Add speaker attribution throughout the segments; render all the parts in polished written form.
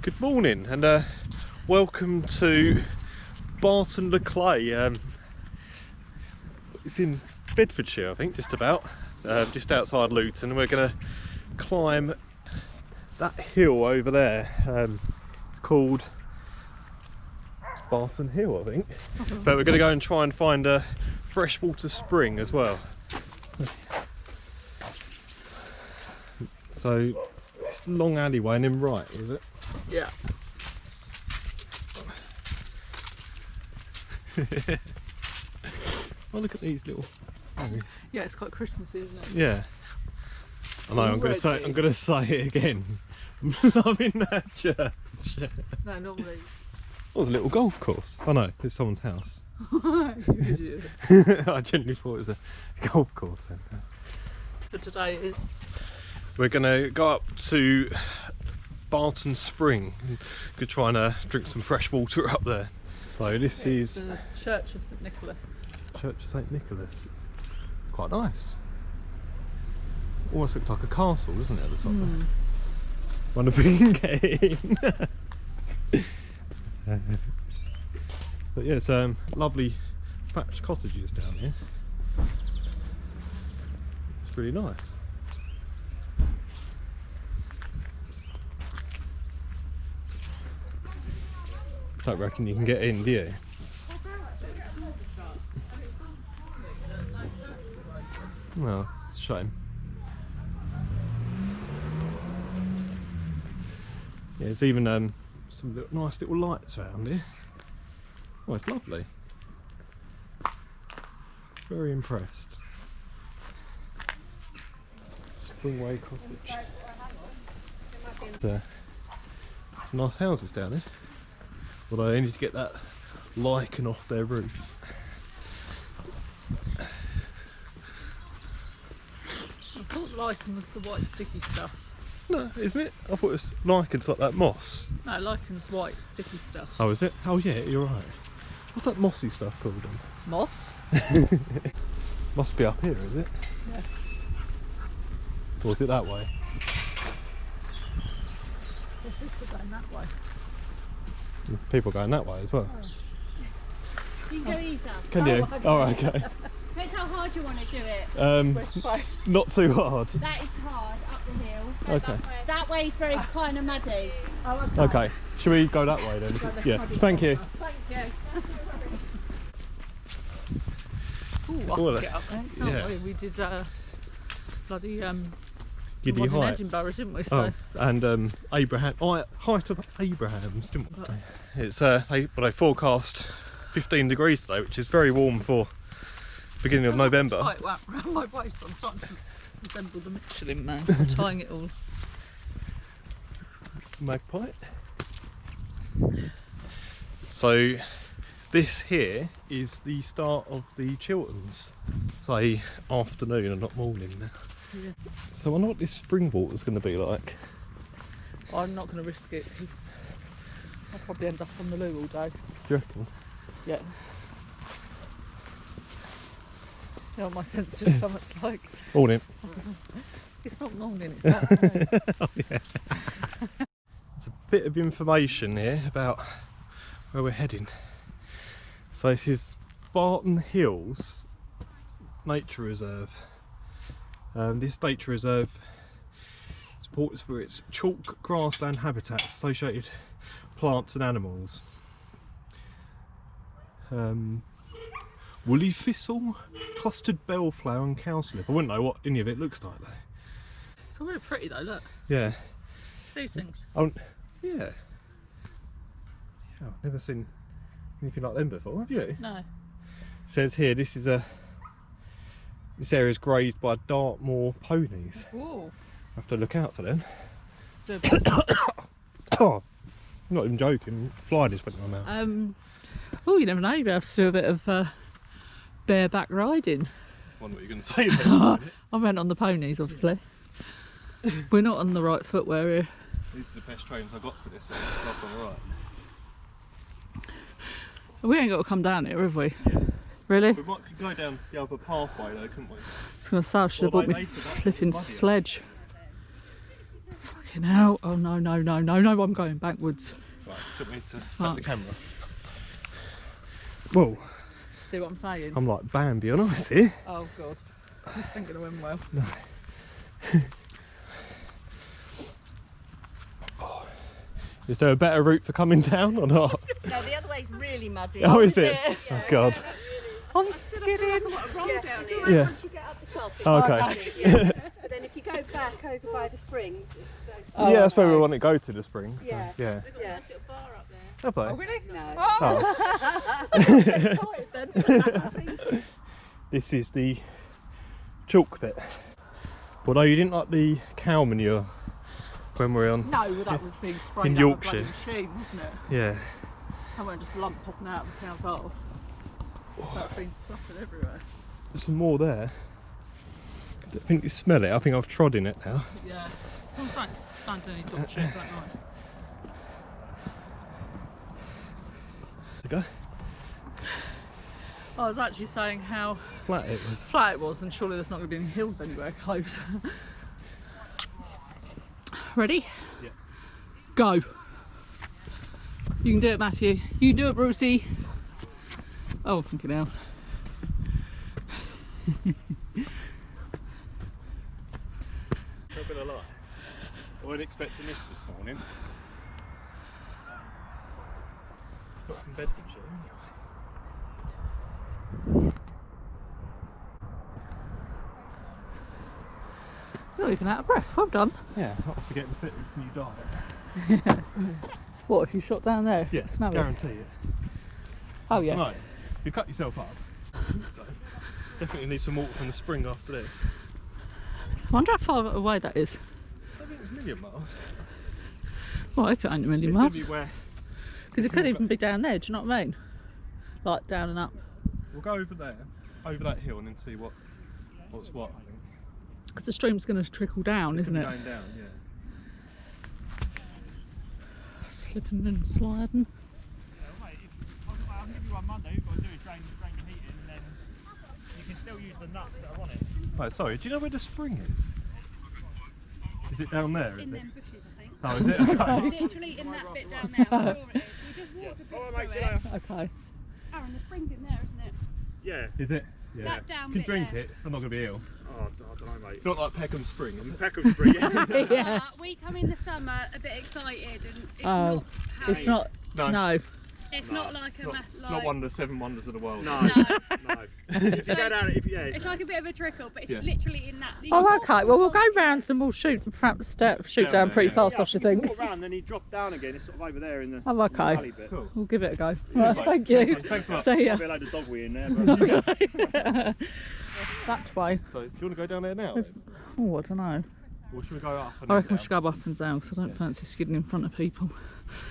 Speaker 1: Good morning and welcome to Barton-le-Clay. It's in Bedfordshire, I think, just about, just outside Luton. We're going to climb that hill over there. It's called Barton Hill, I think. But we're going to go and try and find a freshwater spring as well. So it's a long alleyway and then right, is it?
Speaker 2: Yeah.
Speaker 1: Oh, look at these little.
Speaker 2: Yeah, it's quite Christmassy, isn't it?
Speaker 1: Yeah. I know. I'm going to say it again. I'm in that church.
Speaker 2: No, not really.
Speaker 1: Oh, there's a little golf course. Oh no, it's someone's house.
Speaker 2: You
Speaker 1: I genuinely thought it was a golf course then.
Speaker 2: So today is.
Speaker 1: We're going to go up to Barton Spring and go try and drink some fresh water up there. So this is
Speaker 2: the Church of St Nicholas.
Speaker 1: Church of St Nicholas. It's quite nice. Almost looks like a castle, doesn't it, at the top there? Wonder if we can get in. But yeah, it's lovely thatched cottages down here. It's really nice. Don't reckon you can get in, do you? Well, it's a shame. Yeah, there's even some nice little lights around here. Oh, it's lovely. Very impressed. Springway Cottage. Some nice houses down here. Although they need to get that lichen off their roof.
Speaker 2: I thought lichen was the white sticky stuff.
Speaker 1: No, isn't it? I thought it was lichens like that moss.
Speaker 2: No, liken's white sticky stuff.
Speaker 1: Oh, is it? Oh yeah, you're right. What's that mossy stuff called then?
Speaker 2: Moss?
Speaker 1: Must be up here, is it?
Speaker 2: Yeah.
Speaker 1: Or is it that way?
Speaker 2: People going that way.
Speaker 1: People going that way as well.
Speaker 3: You can go easier.
Speaker 1: Can you? Oh, okay.
Speaker 3: Depends how hard you want to do it.
Speaker 2: Which way?
Speaker 1: Not too hard.
Speaker 3: That is hard, up the hill.
Speaker 1: Okay.
Speaker 3: That way is very kind of muddy.
Speaker 2: Oh,
Speaker 1: Okay. Should we go that way then? Yeah. Thank you.
Speaker 2: Thank you. Ooh, I
Speaker 1: Oh,
Speaker 2: can get up there, can't
Speaker 1: yeah.
Speaker 2: we? We did bloody
Speaker 1: Giddy
Speaker 2: one in
Speaker 1: height.
Speaker 2: Edinburgh, didn't we?
Speaker 1: Oh,
Speaker 2: So
Speaker 1: and Abraham, height of Abraham's, didn't we? It's they forecast 15 degrees today, which is very warm for beginning of November.
Speaker 2: Right, round my waist. I'm starting to resemble the Michelin Man. I'm tying it all.
Speaker 1: Magpie. So this here is the start of the Chilterns. Say afternoon and not morning now.
Speaker 2: Yeah.
Speaker 1: So I wonder what this spring water's going to be like.
Speaker 2: I'm not going to risk it because I'll probably end up on the loo all day.
Speaker 1: Do you reckon?
Speaker 2: Yeah. You know what my sensitive stomach's like?
Speaker 1: Morning.
Speaker 2: It's not morning, it's afternoon.
Speaker 1: Oh yeah. There's a bit of information here about where we're heading. So this is Barton Hills Nature Reserve. This nature reserve supports for its chalk grassland habitats, associated plants and animals. Woolly thistle, clustered bellflower and cowslip. I wouldn't know what any of it looks like though.
Speaker 2: It's all really pretty though, look.
Speaker 1: Yeah.
Speaker 2: These things.
Speaker 1: Oh, yeah. Yeah, I've never seen anything like them before, have you?
Speaker 2: No.
Speaker 1: It says here this area is grazed by Dartmoor ponies.
Speaker 2: Ooh.
Speaker 1: I have to look out for them.
Speaker 2: So,
Speaker 1: Oh, I'm not even joking. Fly just went in my mouth.
Speaker 2: oh, you never know. You'll have to do a bit of bareback riding.
Speaker 1: I wonder what you're going to say then.
Speaker 2: I went on the ponies, obviously. We're not on the right footwear here.
Speaker 1: These are the best trains I got for this. So I've gone right.
Speaker 2: We ain't got to come down here, have we? Really?
Speaker 1: We might go down the other pathway though, couldn't we?
Speaker 2: I was going to say, I should have bought me flipping sledge. Fucking hell. Oh no, no, no, no, no, I'm going backwards.
Speaker 1: Right, took me to tap the camera. Whoa.
Speaker 2: See what I'm saying?
Speaker 1: I'm like Bambi on ice here.
Speaker 2: Oh god. This ain't gonna end well.
Speaker 1: No. Oh. Is there a better route for coming down or not?
Speaker 4: No, the other way's really muddy.
Speaker 1: Oh, is it?
Speaker 2: Yeah.
Speaker 1: Oh god.
Speaker 2: I'm skidding.
Speaker 4: It's all right
Speaker 1: Yeah.
Speaker 4: once you get up the top.
Speaker 1: Oh, okay.
Speaker 4: Yeah. But then if you go back over by the springs,
Speaker 2: Oh,
Speaker 1: Yeah, that's where we
Speaker 2: okay.
Speaker 1: want to go to the springs. So,
Speaker 4: Yeah.
Speaker 1: yeah.
Speaker 4: yeah.
Speaker 1: Have they?
Speaker 2: Oh really?
Speaker 4: No.
Speaker 1: Oh.
Speaker 2: Excited then.
Speaker 1: This is the chalk bit. Although you didn't like the cow manure when we were on.
Speaker 2: No, well, that was being sprayed
Speaker 1: In
Speaker 2: out
Speaker 1: Yorkshire.
Speaker 2: of the machine, wasn't it?
Speaker 1: Yeah.
Speaker 2: I went just a lump popping out of the cow's arse. That's been splattered everywhere.
Speaker 1: There's some more there. I think you smell it. I think I've trod in it now.
Speaker 2: Yeah. Someone's trying to stand in any dog shit that night.
Speaker 1: There you go.
Speaker 2: I was actually saying how
Speaker 1: Flat it was.
Speaker 2: flat it was, and surely there's not going to be any hills anywhere close. Ready?
Speaker 1: Yeah.
Speaker 2: Go. You can do it, Matthew. You can do it, Brucey. Oh, fucking hell.
Speaker 1: Not gonna lie. I wasn't expecting this morning. Got from Bedfordshire.
Speaker 2: You're not even out of breath. Well done.
Speaker 1: Yeah, after getting fit with this new diet.
Speaker 2: What, if you shot down there?
Speaker 1: Yes,
Speaker 2: Snowy?
Speaker 1: guarantee it.
Speaker 2: Oh, yeah.
Speaker 1: No, you cut yourself up. So, definitely need some water from the spring after this.
Speaker 2: I wonder how far away that is.
Speaker 1: I think it's a million miles.
Speaker 2: Well, I hope it ain't a million
Speaker 1: It's
Speaker 2: miles.
Speaker 1: going to be wet.
Speaker 2: Because it could even be down there, do you know what I mean? Like down and up.
Speaker 1: We'll go over there, over that hill, and then see what's what. I think.
Speaker 2: Because the stream's going to trickle down,
Speaker 1: It's
Speaker 2: isn't it?
Speaker 1: going down, yeah.
Speaker 2: Slipping and sliding.
Speaker 5: I can give you one Monday. You've got to do is drain the heating, and then you can still use the nuts that are on it.
Speaker 1: Right, sorry, do you know where the spring is? Is it down there? Is
Speaker 3: In
Speaker 1: it?
Speaker 3: them bushes, I think.
Speaker 1: Oh, is it? Okay.
Speaker 3: Literally in that bit down there. I'm sure it is. We just walked a bit
Speaker 5: All right, mate,
Speaker 3: through
Speaker 5: see you
Speaker 3: it.
Speaker 5: later.
Speaker 2: Okay.
Speaker 3: Aaron, the spring's in there, isn't it?
Speaker 5: Yeah.
Speaker 1: Is it? Yeah.
Speaker 3: That down
Speaker 1: You can
Speaker 3: bit
Speaker 1: drink
Speaker 3: there.
Speaker 1: it. I'm not going to be ill.
Speaker 5: Oh, I don't know, mate.
Speaker 1: It's not like Peckham Spring, is it?
Speaker 5: Peckham Spring, yeah.
Speaker 2: Yeah.
Speaker 3: We come in the summer a bit excited, and it's
Speaker 2: Oh,
Speaker 3: not. How
Speaker 2: it's not.
Speaker 1: No.
Speaker 2: No.
Speaker 3: It's
Speaker 5: No,
Speaker 3: not like a
Speaker 1: Not,
Speaker 3: mass.
Speaker 1: it's
Speaker 3: Like,
Speaker 1: not one of the 7 wonders of the world.
Speaker 5: No,
Speaker 3: No.
Speaker 5: no. If you go down,
Speaker 3: It's like a bit of a trickle, but it's
Speaker 1: Yeah.
Speaker 3: literally in that.
Speaker 2: Oh, okay. Well, we'll go round and we'll shoot perhaps shoot
Speaker 1: Down
Speaker 2: down
Speaker 1: there,
Speaker 2: pretty
Speaker 1: yeah.
Speaker 2: fast,
Speaker 5: yeah,
Speaker 2: I should
Speaker 5: you can
Speaker 2: think.
Speaker 5: walk around, then he dropped down again. It's sort of over there in the,
Speaker 2: Oh, okay.
Speaker 5: in the valley bit.
Speaker 1: Cool.
Speaker 2: We'll give it a go.
Speaker 1: Yeah,
Speaker 2: Right,
Speaker 1: mate.
Speaker 2: thank you.
Speaker 1: Thanks a lot.
Speaker 2: See ya.
Speaker 5: Might be a load of dog wee in there, but
Speaker 2: That way.
Speaker 1: So, do you want to go down there now then?
Speaker 2: Oh, I don't know.
Speaker 1: Or should we go up and
Speaker 2: I
Speaker 1: then
Speaker 2: reckon we
Speaker 1: down?
Speaker 2: should go up and down because I don't fancy skidding in front of people.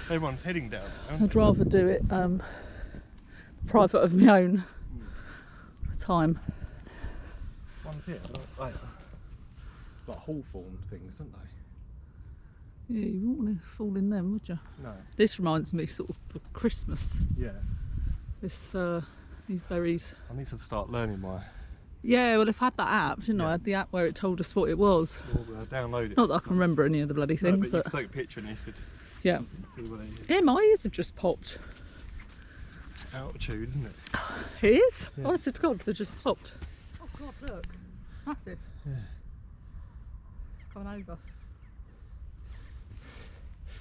Speaker 1: Everyone's heading down now.
Speaker 2: I'd rather do it private of my own time.
Speaker 1: One's here. Like hawthorn things, aren't they?
Speaker 2: Yeah, you wouldn't want to fall in them, would you?
Speaker 1: No.
Speaker 2: This reminds me sort of of Christmas.
Speaker 1: Yeah.
Speaker 2: This these berries.
Speaker 1: I need to start learning my.
Speaker 2: Yeah, well, I've had that app, didn't I?
Speaker 1: Yeah.
Speaker 2: I had the app where it told us what it was.
Speaker 1: We'll download it.
Speaker 2: Not that I can remember any of the bloody
Speaker 1: No,
Speaker 2: things,
Speaker 1: but you
Speaker 2: but
Speaker 1: could take a picture and you could
Speaker 2: yeah.
Speaker 1: see what it is.
Speaker 2: Yeah, my ears have just popped.
Speaker 1: Altitude, isn't it?
Speaker 2: It is?
Speaker 1: Yeah.
Speaker 2: Honestly to God, they've just popped. Oh God, look. It's massive.
Speaker 1: Yeah.
Speaker 2: It's going over.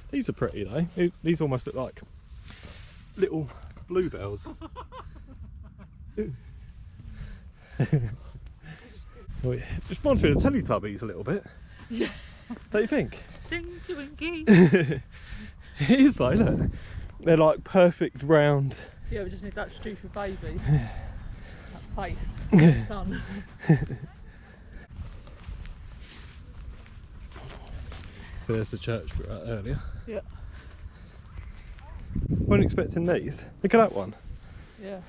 Speaker 1: These are pretty though. These almost look like little bluebells. Well, it just reminds me of the Teletubbies a little bit.
Speaker 2: Yeah.
Speaker 1: Don't you think?
Speaker 2: Dinky winky.
Speaker 1: It is though, look. They're like perfect round.
Speaker 2: Yeah, we just need that stupid baby. That face. The sun.
Speaker 1: So there's the church we were at earlier.
Speaker 2: Yeah.
Speaker 1: Weren't expecting these. Look at that one.
Speaker 2: Yeah.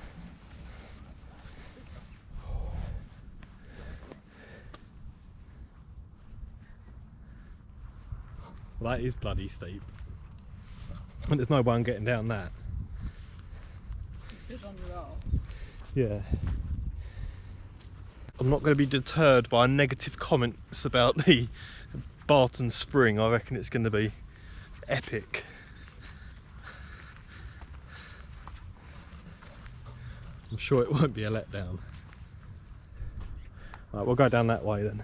Speaker 1: Well, that is bloody steep. And there's no one getting down that.
Speaker 2: Good on your arse.
Speaker 1: Yeah. I'm not going to be deterred by negative comments about the Barton Spring, I reckon it's going to be epic. I'm sure it won't be a letdown. Right, we'll go down that way then.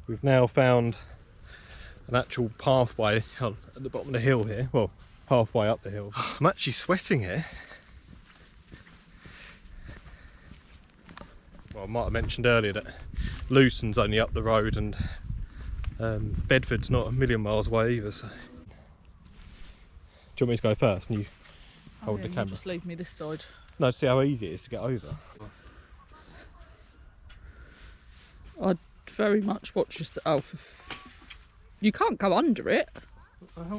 Speaker 1: We've now found an actual pathway at the bottom of the hill here. Well, halfway up the hill. I'm actually sweating here. Well, I might have mentioned earlier that Luton's only up the road and Bedford's not a million miles away either. So, do you want me to go first and you hold the camera?
Speaker 2: Just leave me this side.
Speaker 1: No, to see how easy it is to get over.
Speaker 2: I'd very much watch yourself. You can't go under it.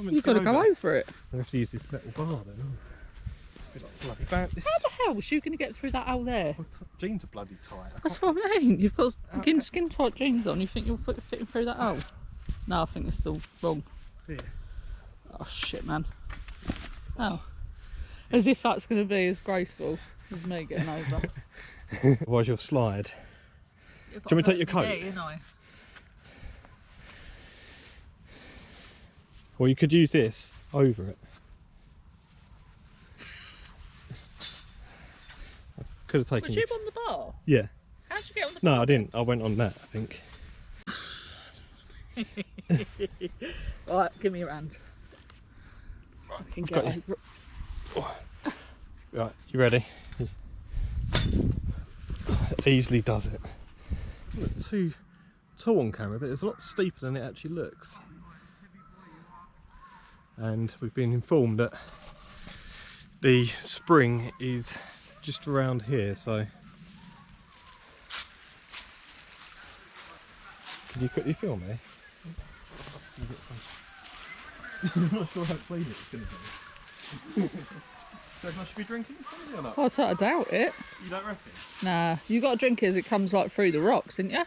Speaker 2: You've got to go over it.
Speaker 1: I have to use this metal bar then. It's like bloody bad.
Speaker 2: How the hell was you going to get through that hole there?
Speaker 1: Jeans are bloody tight.
Speaker 2: That's what I mean. You've got skin tight jeans on. You think you'll fit through that hole? No, I think it's still wrong.
Speaker 1: Yeah.
Speaker 2: Oh shit, man. Oh, as if that's going to be as graceful as me getting over.
Speaker 1: Otherwise you'll slide. Do you want me to take your coat?
Speaker 2: Yeah, you know.
Speaker 1: Or you could use this over it. I could have taken.
Speaker 2: Was you on the bar?
Speaker 1: Yeah.
Speaker 2: How'd you get on the bar?
Speaker 1: No, I didn't. I went on that, I think.
Speaker 2: Right, give me your hand. I can get
Speaker 1: got you.
Speaker 2: over it.
Speaker 1: Right, you ready? Easily does it. Look, too tall on camera, but it's a lot steeper than it actually looks. And we've been informed that the spring is just around here, so can you quickly film me? I'm not sure how clean it's going to be. Do you reckon I should be drinking something or not?
Speaker 2: Oh, I doubt it.
Speaker 1: You don't reckon?
Speaker 2: Nah, you got to drink it as it comes like through the rocks, didn't you?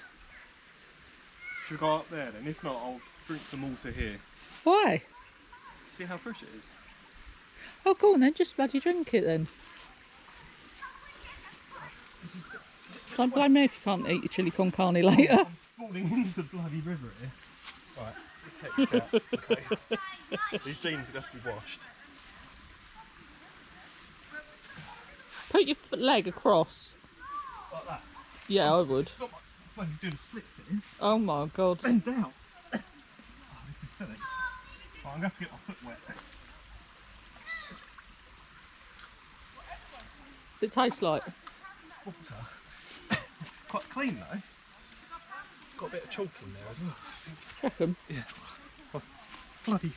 Speaker 1: Should we go up there then? If not, I'll drink some water here.
Speaker 2: Why?
Speaker 1: See how fresh it is.
Speaker 2: Oh, go on then, just bloody drink it then. Don't blame me if you can't eat your chili con carne later.
Speaker 1: I'm falling into the bloody river here. Right, let's take this out just in case. These jeans are going to have to be washed.
Speaker 2: Put your leg across.
Speaker 1: Like that?
Speaker 2: Yeah, I would.
Speaker 1: Got my bloody doing splits here.
Speaker 2: Oh my god.
Speaker 1: Bend down. Oh, this is silly. Right, I'm going to have to get my foot wet.
Speaker 2: Does it taste like?
Speaker 1: Water. Quite clean though. Got a bit of chalk in there as well.
Speaker 2: Reckon?
Speaker 1: Yeah. Oh, it's bloody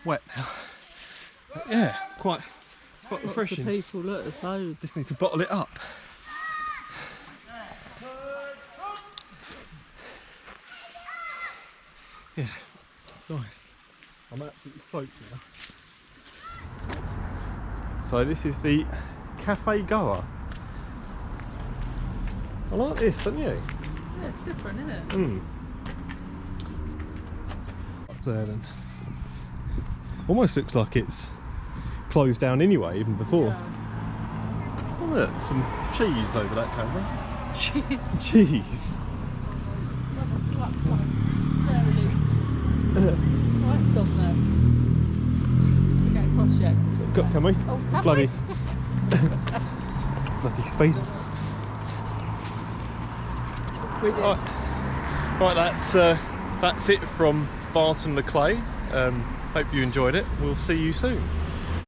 Speaker 1: wet now. But yeah, quite
Speaker 2: Lots
Speaker 1: refreshing.
Speaker 2: of people, look, there's loads.
Speaker 1: Just need to bottle it up. Yeah, nice. I'm absolutely soaked now. So this is the Cafe Goa. I like this, don't you?
Speaker 2: Yeah, it's different, isn't it?
Speaker 1: Mm. Up there then. Almost looks like it's closed down anyway, even before.
Speaker 2: Yeah.
Speaker 1: Oh look, some cheese over that camera.
Speaker 2: Cheese.
Speaker 1: Cheese.
Speaker 2: Right, soft now. We're getting across yet.
Speaker 1: Can we?
Speaker 2: Oh, can
Speaker 1: Bloody.
Speaker 2: we?
Speaker 1: Bloody speed.
Speaker 2: We did.
Speaker 1: Right, that's it from Barton-le-Clay. Hope you enjoyed it. We'll see you soon.